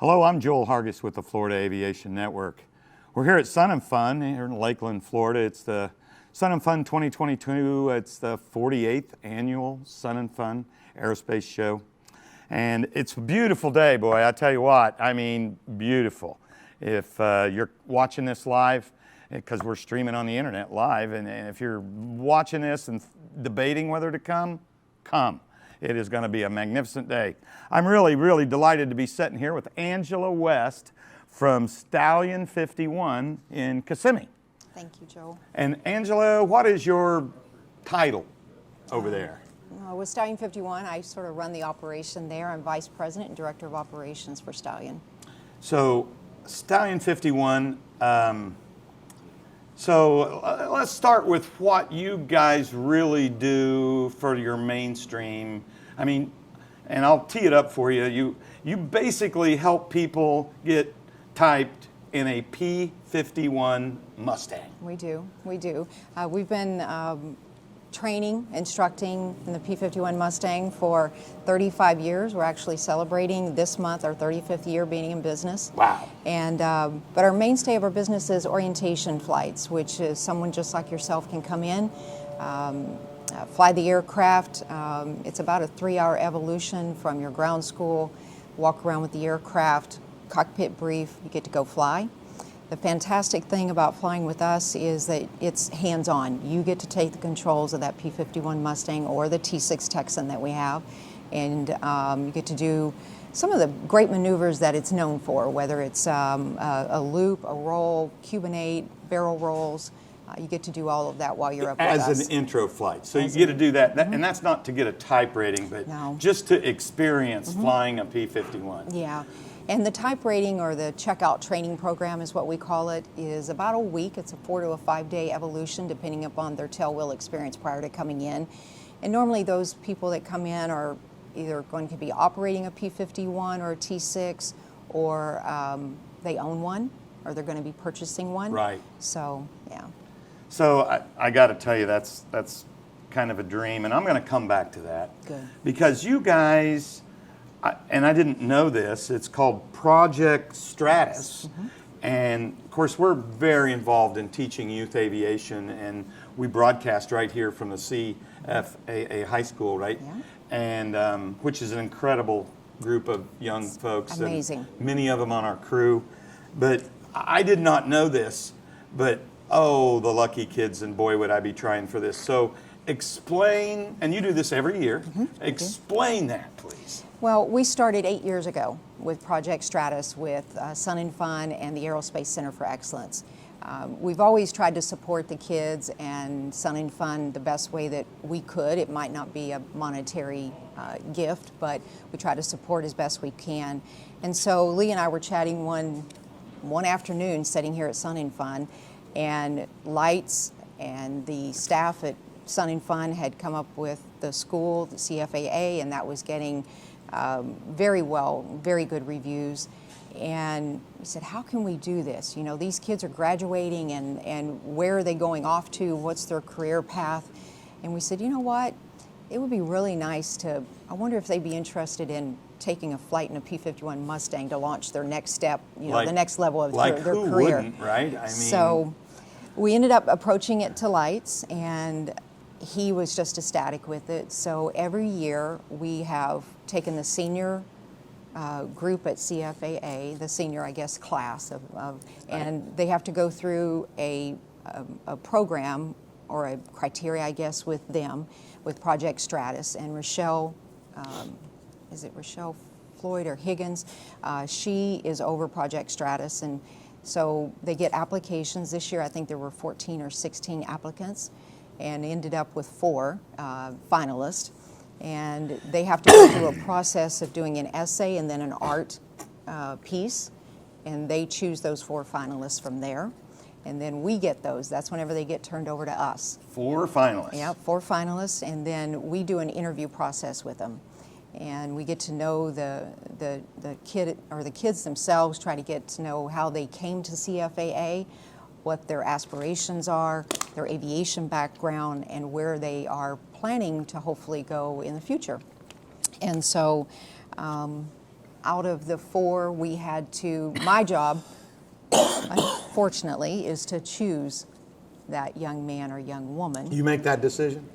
Hello, I'm Joel Hargis with the Florida Aviation Network. We're here at Sun and Fun here in Lakeland, Florida. It's the Sun and Fun 2022. It's the 48th annual Sun and Fun Aerospace Show. And it's a beautiful day, boy. I tell you what, I mean, beautiful. If you're watching this live, because we're streaming on the internet live, and if you're watching this and debating whether to come, come. It is going to be a magnificent day. I'm really delighted to be sitting here with Angela West from Stallion 51 in Kissimmee. Thank you, Joel. And Angela, what is your title over there? With Stallion 51, I sort of run the operation there. I'm Vice President and Director of Operations for Stallion. So, Stallion 51, so let's start with what you guys really do for your mainstream. I mean, and I'll tee it up for you. You basically help people get typed in a P-51 Mustang. We do. We've been training, instructing in the P-51 Mustang for 35 years. We're actually celebrating this month our 35th year being in business. Wow. And but our mainstay of our business is orientation flights, which is someone just like yourself can come in, fly the aircraft. It's about a 3-hour evolution from your ground school, walk around with the aircraft, cockpit brief, you get to go fly. The fantastic thing about flying with us is that it's hands-on. You get to take the controls of that P-51 Mustang or the T6 Texan that we have, and you get to do some of the great maneuvers that it's known for, whether it's a loop, a roll, cubinate, barrel rolls. You get to do all of that while you're up with us. As an intro flight. So you get to do that, and that's not to get a type rating, but just to experience flying a P-51. Yeah. And the type rating, or the checkout training program is what we call it, is about a week. It's a 4 to a 5 day evolution depending upon their tailwheel experience prior to coming in. And normally those people that come in are either going to be operating a P-51 or a T6, or they own one, or they're going to be purchasing one. Right. So, yeah. So I got to tell you, that's kind of a dream, and I'm going to come back to that. Good. Because you guys, and I didn't know this, it's called Project Stratus. And of course, we're very involved in teaching youth aviation, and we broadcast right here from the CFAA high school, right? Yeah. And which is an incredible group of young folks. Amazing. And many of them on our crew. But I did not know this, but oh, the lucky kids, and boy, would I be trying for this. So explain, and you do this every year, explain that, please. Well, we started 8 years ago with Project Stratus with Sun and Fun and the Aerospace Center for Excellence. We've always tried to support the kids and Sun and Fun the best way that we could. It might not be a monetary gift, but we try to support as best we can. And so Lee and I were chatting one afternoon sitting here at Sun and Fun, and Lights and the staff at Sun and Fun had come up with the school, the CFAA, and that was getting very good reviews. And we said, how can we do this? You know, these kids are graduating, and where are they going off to? What's their career path? And we said, you know what? It would be really nice to, I wonder if they'd be interested in taking a flight in a P-51 Mustang to launch their next step, you know, the next level of their career. Who wouldn't, right? I mean, so we ended up approaching it to Lights, and he was just ecstatic with it. So every year we have taken the senior group at CFAA, the senior, I guess, class and they have to go through a program or a criteria, I guess, with them, with Project Stratus. And Rochelle, is it Rochelle Floyd or Higgins? She is over Project Stratus, and so they get applications. This year I think there were 14 or 16 applicants, and ended up with 4 finalists. And they have to go through a process of doing an essay and then an art piece, and they choose those 4 finalists from there. And then we get those. That's whenever they get turned over to us. 4 finalists. Yeah, 4 finalists, and then we do an interview process with them. And we get to know the kid, or the kids themselves, try to get to know how they came to CFAA, what their aspirations are, their aviation background, and where they are planning to hopefully go in the future. And so out of the 4, we had to, my job, unfortunately, is to choose that young man or young woman. You make that decision?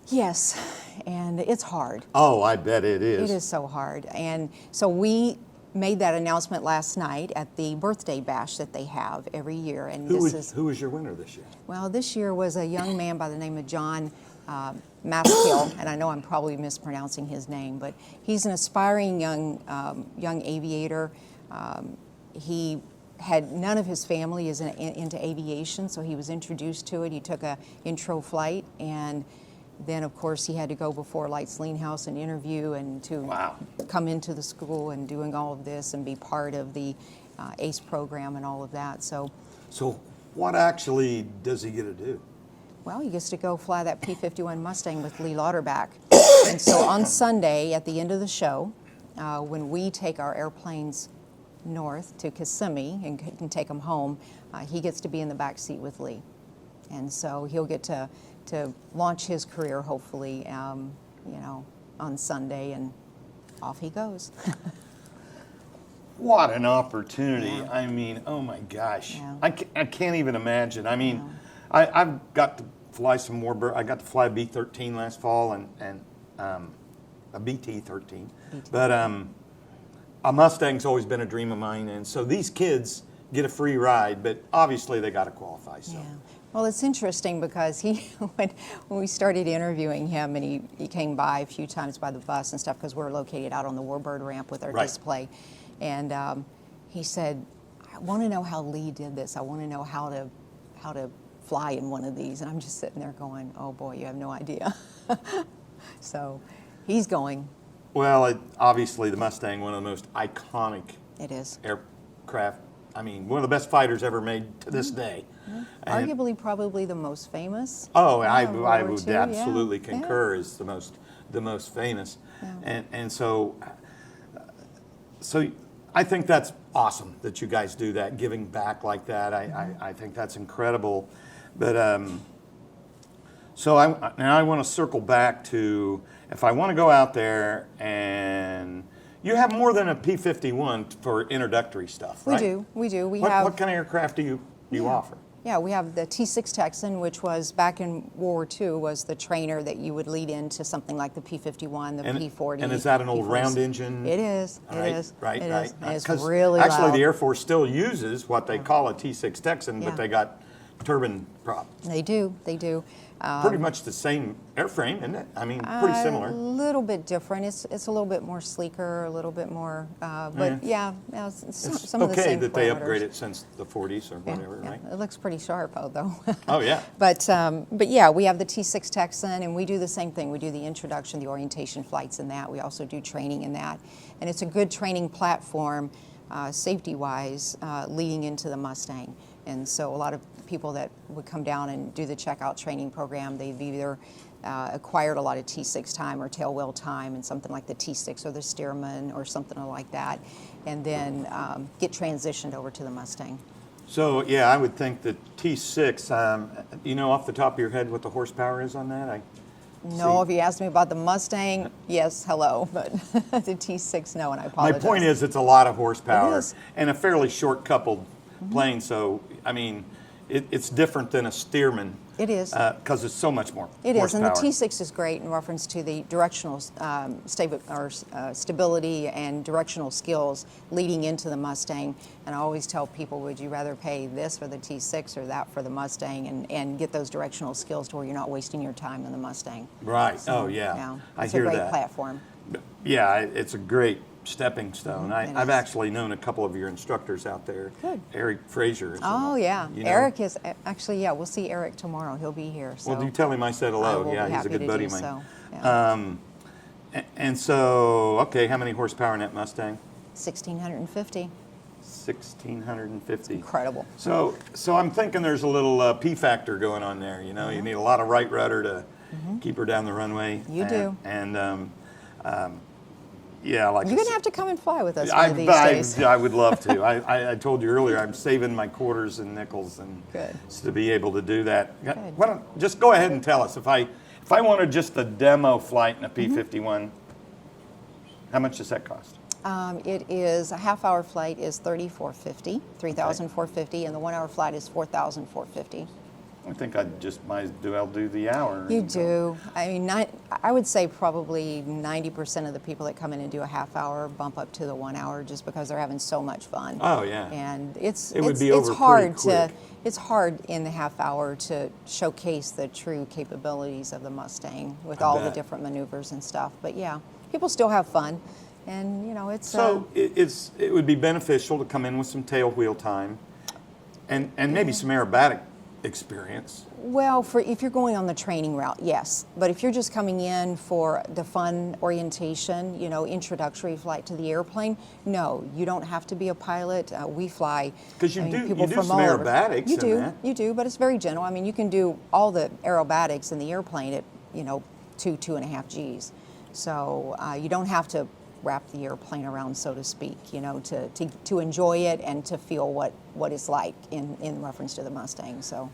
Yes, and it's hard. Oh, I bet it is. It is so hard. And so we made that announcement last night at the birthday bash that they have every year. And Who was your winner this year? well, this year was a young man by the name of John Maskill, and I know I'm probably mispronouncing his name, but he's an aspiring young aviator. He had none of his family is into aviation, so he was introduced to it. He took a intro flight, and then of course he had to go before Lights Lean House and interview and to come into the school and doing all of this and be part of the ACE program and all of that. So what actually does he get to do? well, he gets to go fly that P-51 Mustang with Lee Lauterbach. And so on Sunday at the end of the show, when we take our airplanes north to Kissimmee and can take them home, he gets to be in the back seat with Lee. And so he'll get to launch his career, hopefully, you know, on Sunday, and off he goes. What an opportunity. Yeah. I mean, oh my gosh. Yeah. I can't even imagine. I mean, I've got to fly some more. I got to fly a B-13 last fall and a BT-13. But a Mustang's always been a dream of mine. And so these kids get a free ride, but obviously they got to qualify. So. Yeah. Well, it's interesting because when we started interviewing him, and he came by a few times by the bus and stuff, because we're located out on the Warbird ramp with our display, and he said, "I want to know how Lee did this. I want to know how to fly in one of these." And I'm just sitting there going, "Oh boy, you have no idea." So he's going. Well, obviously the Mustang, one of the most iconic aircraft. I mean, one of the best fighters ever made to this day. Arguably, probably the most famous. Oh, I would II, absolutely concur. Is the most famous, and so I think that's awesome that you guys do that, giving back like that. I think that's incredible, but so now I want to circle back to, if I want to go out there, and you have more than a P-51 for introductory stuff, right? We do. What kind of aircraft do you offer? Yeah, we have the T6 Texan, which was back in World War II, was the trainer that you would lead into something like the P-51, the P-40. And is that an old round engine? It is. Right. It is. It's 'Cause really actually, loud. the Air Force still uses what they call a T6 Texan, but they got turbine prop. They do. Pretty much the same airframe, isn't it? I mean, pretty similar. A little bit different. It's a little bit more sleeker, a little bit more, but some of the same Okay that they parameters. upgraded since the 40s or whatever, right? It looks pretty sharp, though. Oh, yeah. But yeah, we have the T6 Texan, and we do the same thing. We do the introduction, the orientation flights in that. We also do training in that. And it's a good training platform, safety-wise, leading into the Mustang. And so a lot of people that would come down and do the checkout training program, they've either acquired a lot of T6 time or tail wheel time and something like the T6 or the Stearman or something like that, and then get transitioned over to the Mustang. So, yeah, I would think that T6, you know off the top of your head what the horsepower is on that? No, if you asked me about the Mustang, yes, hello, but the T6, no, and I My apologize. point is, it's a lot of horsepower It is. and a fairly short coupled plane. So, I mean, it's different than a Stearman. It is. Because it's so much more It is, and horsepower. the T6 is great in reference to the directional stability and directional skills leading into the Mustang. And I always tell people, would you rather pay this for the T6 or that for the Mustang, and get those directional skills to where you're not wasting your time in the Mustang. Right. So, Oh, yeah. I it's hear a great that. platform. Yeah, it's a great stepping stone. It I've is. actually known a couple of your instructors out there. Good. Eric Frazier. Oh, yeah. You know. Eric is, actually, yeah, we'll see Eric tomorrow. He'll be here. So Well, do tell him I said I hello. will Yeah, be he's a happy good to buddy do of mine. so. Yeah. And so, okay, how many horsepower in that Mustang? 1,650. 1,650. Incredible. So I'm thinking there's a little P factor going on there. You know, you need a lot of right rudder to keep her down the runway. You do. And yeah, like You're going to have to come and fly with us one of these days. I would love to. I told you earlier, I'm saving my quarters and nickels and Good. to be able to do that. Good. Why don't just go ahead and tell us if I wanted just a demo flight in a P-51, how much does that cost? It is a half-hour flight is $3,450, and the 1 hour flight is $4,450. I think I just might as well do the hour. You do. I mean, I would say probably 90% of the people that come in and do a half hour bump up to the 1 hour just because they're having so much fun. Oh yeah. And it would be over hard pretty quick. it's hard in the half hour to showcase the true capabilities of the Mustang with all the different maneuvers and stuff. But yeah, people still have fun, and you know it's. So it would be beneficial to come in with some tail wheel time, and maybe some aerobatic experience. Well, if you're going on the training route, yes. But if you're just coming in for the fun orientation, you know, introductory flight to the airplane, no, you don't have to be a pilot. We fly. Because you do people from some all over. aerobatics. You do, but it's very gentle. I mean, you can do all the aerobatics in the airplane at 2.5 Gs. So you don't have to wrap the airplane around, so to speak, to enjoy it and to feel what it's like in reference to the Mustang. So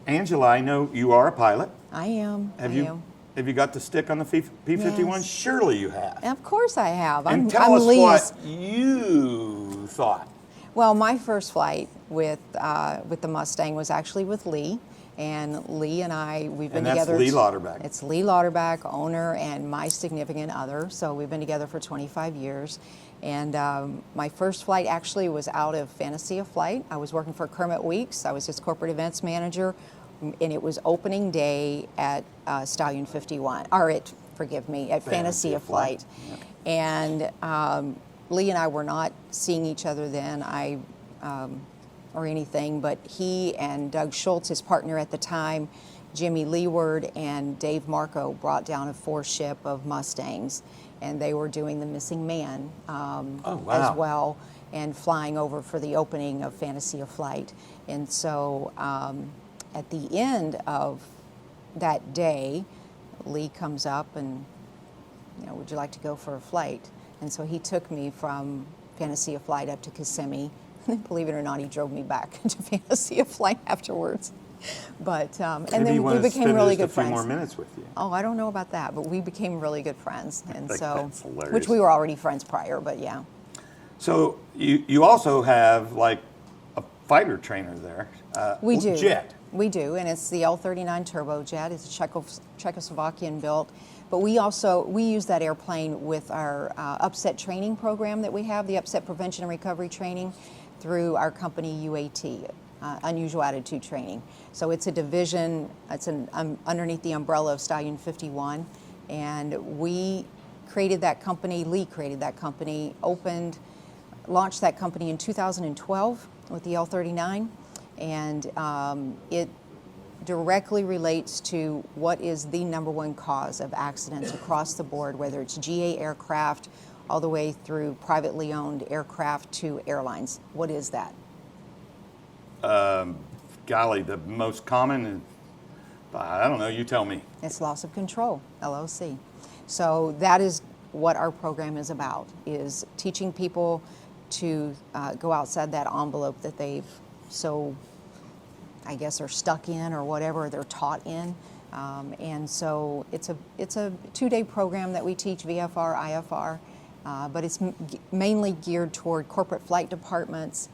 Angela, I know you are a pilot. I am. Have you got the stick on the P-51? Yes. Surely you have. Of course I have. And tell us what you thought. Well, my first flight with the Mustang was actually with Lee. And Lee and we've been together. And that's Lee Lauterbach. It's Lee Lauterbach, owner and my significant other. So we've been together for 25 years. And my first flight actually was out of Fantasy of Flight. I was working for Kermit Weeks. I was his corporate events manager. And it was opening day at Stallion 51, at Fantasy of Flight. Yep. And Lee and I were not seeing each other then. Or anything, but he and Doug Schultz, his partner at the time, Jimmy Leeward and Dave Marco brought down a 4-ship of Mustangs, and they were doing the Missing Man as well, and flying over for the opening of Fantasy of Flight. And so at the end of that day, Lee comes up and, would you like to go for a flight? And so he took me from Fantasy of Flight up to Kissimmee. Believe it or not, he drove me back to Fantasy of Flight afterwards. But and then we became really good friends. A few more minutes with you. Oh, I don't know about that, but we became really good friends, and so that's hilarious. Which we were already friends prior, but yeah. So you also have like a fighter trainer there. We do. Jet. We do, and it's the L-39 turbojet. It's a Czechoslovakian built. But we use that airplane with our upset training program that we have, the upset prevention and recovery training, through our company UAT, Unusual Attitude Training. So it's a division, it's underneath the umbrella of Stallion 51, and we created that company, Lee created that company, launched that company in 2012 with the L-39, and it directly relates to what is the #1 cause of accidents across the board, whether it's GA aircraft, all the way through privately owned aircraft to airlines. What is that? Golly, the most common, I don't know, you tell me. It's loss of control, LOC. So that is what our program is about, is teaching people to go outside that envelope that they've I guess are stuck in or whatever they're taught in. And so it's a 2-day program that we teach VFR, IFR. But it's mainly geared toward corporate flight departments,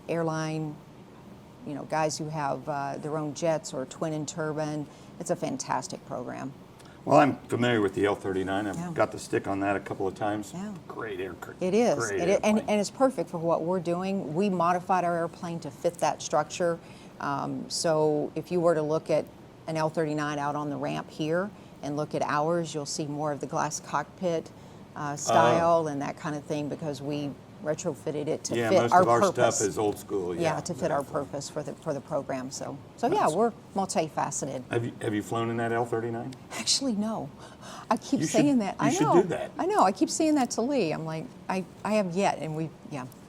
airline, guys who have their own jets or twin and turbine. It's a fantastic program. Well, I'm familiar with the L-39. I've got the stick on that a couple of times. Yeah. Great aircraft. It is. And it's perfect for what we're doing. We modified our airplane to fit that structure. So if you were to look at an L-39 out on the ramp here and look at ours, you'll see more of the glass cockpit style and that kind of thing, because we retrofitted it to fit our purpose. Yeah, most of our stuff is old school. Yeah, to fit our purpose for the program. So yeah, we're multifaceted. Have you flown in that L-39? Actually, no. I keep saying that. You should do that. I know. I keep saying that to Lee. I'm like, I have yet, and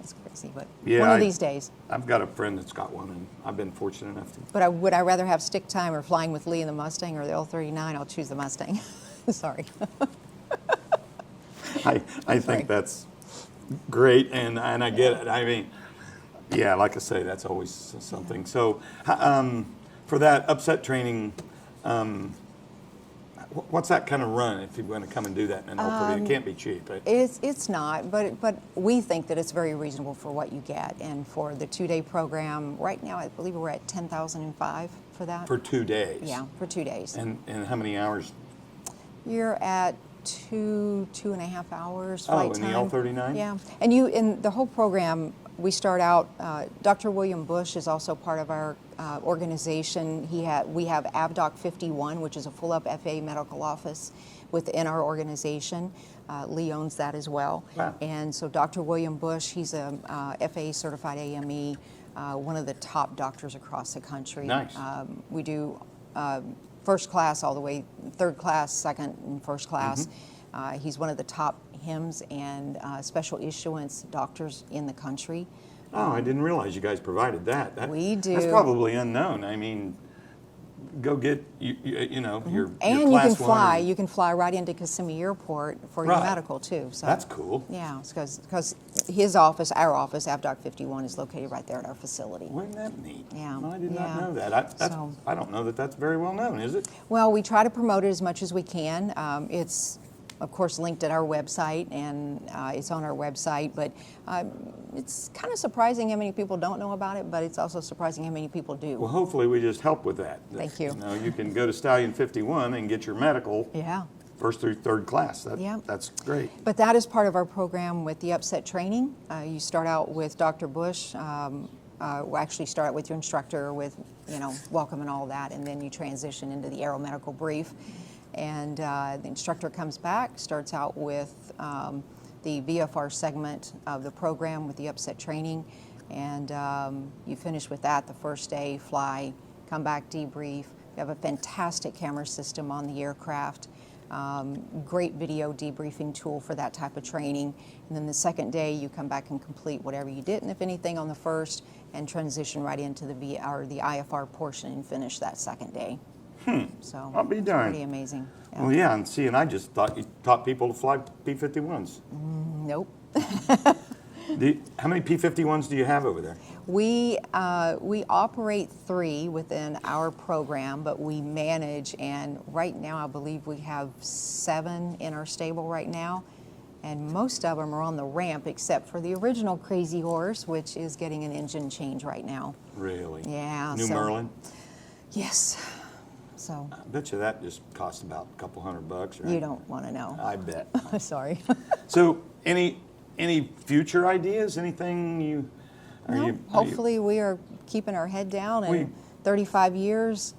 it's crazy, but yeah, one of these days. I've got a friend that's got one, and I've been fortunate enough to. But would I rather have stick time or flying with Lee in the Mustang or the L-39? I'll choose the Mustang. Sorry. I think that's great, and I get it. I mean, yeah, like I say, that's always something. So for that upset training, What's that kind of run if you want to come and do that in an L30? It can't be cheap, right? It's not, but we think that it's very reasonable for what you get. And for the 2-day program, right now I believe we're at 10,005 for that. For 2 days? Yeah, for 2 days. And how many hours? You're at 2.5 hours flight in time. the L39? Yeah, and in the whole program, we start out, Dr. William Bush is also part of our organization. We have AvDoc 51, which is a full-up FAA medical office within our organization. Lee owns that as well. Wow. And so Dr. William Bush, he's a FAA certified AME, one of the top doctors across the country. Nice. We do first class all the way, third class, second, and first class. He's one of the top HIMSS and special issuance doctors in the country. Oh, I didn't realize you guys provided that. We do. That's probably unknown. I mean, go get you know your And class you can fly. one. You can fly right into Kissimmee Airport for your Right. medical too. So That's cool. yeah, because his office, our office, AvDoc 51, is located right there at our facility. Wasn't that neat? Yeah, I did yeah. not know that. So- I don't know that that's very well known, is it? Well, we try to promote it as much as we can. It's, of course, linked at our website, and it's on our website, but it's kind of surprising how many people don't know about it, but it's also surprising how many people do. Well, hopefully we just help with that. Thank you. You know, you can go to Stallion 51 and get your medical Yeah. first through third class. Yeah. That's great. But that is part of our program with the upset training. You start out with Dr. Bush. We'll actually start out with your instructor with, welcome and all that, and then you transition into the aeromedical brief. And the instructor comes back, starts out with the VFR segment of the program with the upset training, and you finish with that the first day, fly, come back, debrief. We have a fantastic camera system on the aircraft, great video debriefing tool for that type of training. And then the second day, you come back and complete whatever you did, and if anything, on the first, and transition right into the IFR portion and finish that second day. So I'll be it's darned. pretty amazing. Yeah. Well, yeah, and I just thought you taught people to fly P-51s. Nope. How many P-51s do you have over there? We operate 3 within our program, but we manage, and right now I believe we have 7 in our stable right now, and most of them are on the ramp except for the original Crazy Horse, which is getting an engine change right now. Really? Yeah. New Merlin? Yes. So I bet you that just costs about a couple $100, right? you don't want to know. I bet. Sorry. So, any future ideas? Anything you? No, hopefully we are keeping our head down, and We- 35 years,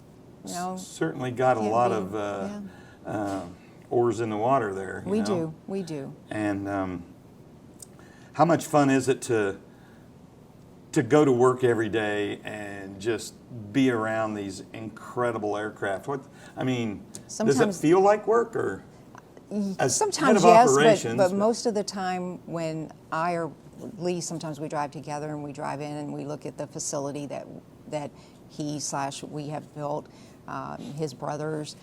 Certainly got a can't lot be- of oars in the water there. you we know? do. And how much fun is it to go to work every day and just be around these incredible aircraft? Does it Sometimes- feel like work, or as head Sometimes of yes, operations? but most of the time when I or Lee, sometimes we drive together and we drive in and we look at the facility that we have built, his brothers.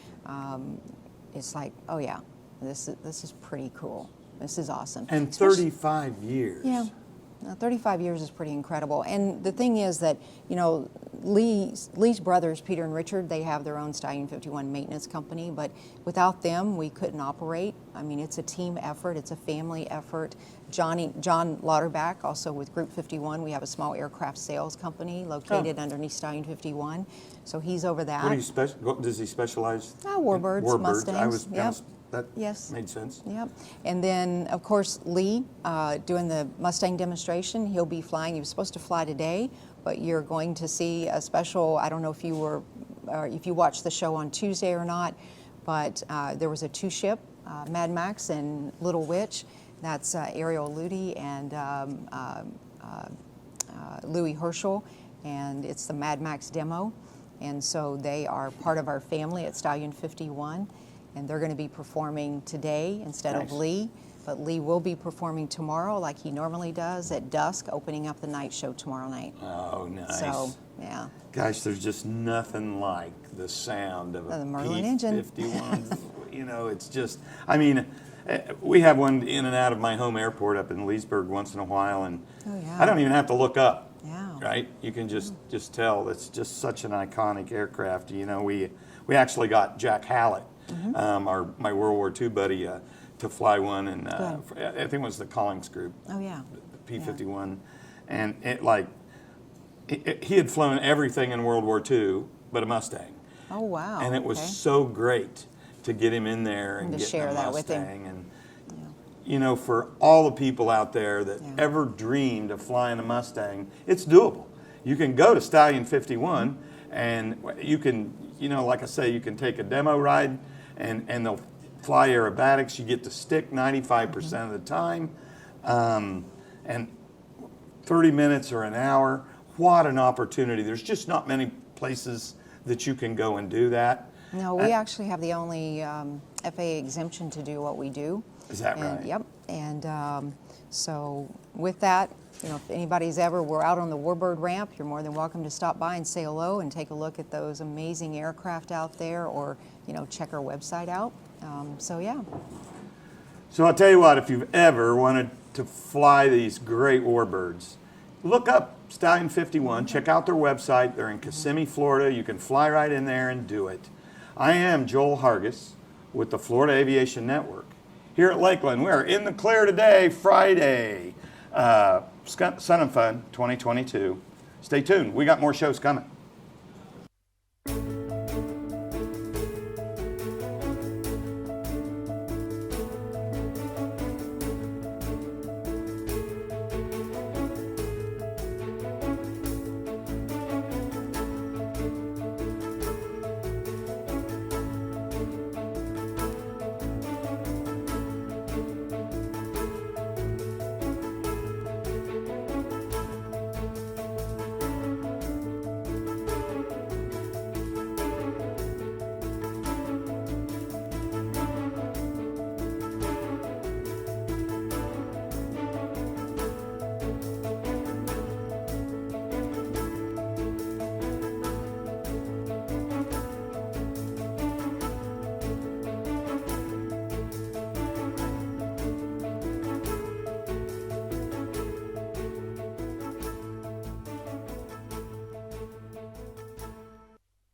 It's like, oh yeah, this is pretty cool. This is awesome. And Especially- 35 years. Yeah. 35 years is pretty incredible. And the thing is that, Lee's brothers, Peter and Richard, they have their own Stallion 51 maintenance company, but without them, we couldn't operate. I mean, it's a team effort, it's a family effort. John Lauterbach, also with Group 51, we have a small aircraft sales company located underneath Stallion 51. So he's over that. What does he specialize? Warbirds, Warbirds. Mustangs. Yep. That Yes. made sense. Yep. And then, of course, Lee doing the Mustang demonstration. He'll be flying. He was supposed to fly today, but you're going to see a special. I don't know if you watched the show on Tuesday or not, but there was a 2-ship, Mad Max and Little Witch. That's Ariel Ludi and Louis Herschel, and it's the Mad Max demo. And so they are part of our family at Stallion 51. And they're going to be performing today instead of Nice. Lee. But Lee will be performing tomorrow like he normally does at dusk, opening up the night show tomorrow night. Oh, nice. So, yeah. Gosh, there's just nothing like the sound of a The Merlin engine. P-51. It's just, we have one in and out of my home airport up in Leesburg once in a while, and Oh, yeah. I don't even have to look up. Yeah. Right? You can just tell it's just such an iconic aircraft. We actually got Jack Hallett my World War II buddy, to fly one, and I think it was the Collings Group. Oh yeah. P-51, and he had flown everything in World War II but a Mustang. Oh wow. And it was so great to get him in there and to get share a that with him. Mustang. And you know, for all the people out there that ever dreamed of flying a Mustang, it's doable. You can go to Stallion 51, and you can, you know, like I say, you can take a demo ride, and they'll fly aerobatics. You get to stick 95% of the time, and 30 minutes or an hour. What an opportunity. There's just not many places that you can go and do that. No, we actually have the only FAA exemption to do what we do. Is that right? Yep. And so with that, you know, if anybody's we're out on the Warbird ramp, you're more than welcome to stop by and say hello and take a look at those amazing aircraft out there, or, you know, check our website out. So yeah. So I'll tell you what, if you've ever wanted to fly these great Warbirds, look up Stallion 51, check out their website. They're in Kissimmee, Florida. You can fly right in there and do it. I am Joel Hargis with the Florida Aviation Network. Here at Lakeland, we are in the clear today, Friday, Sun and Fun 2022. Stay tuned. We got more shows coming.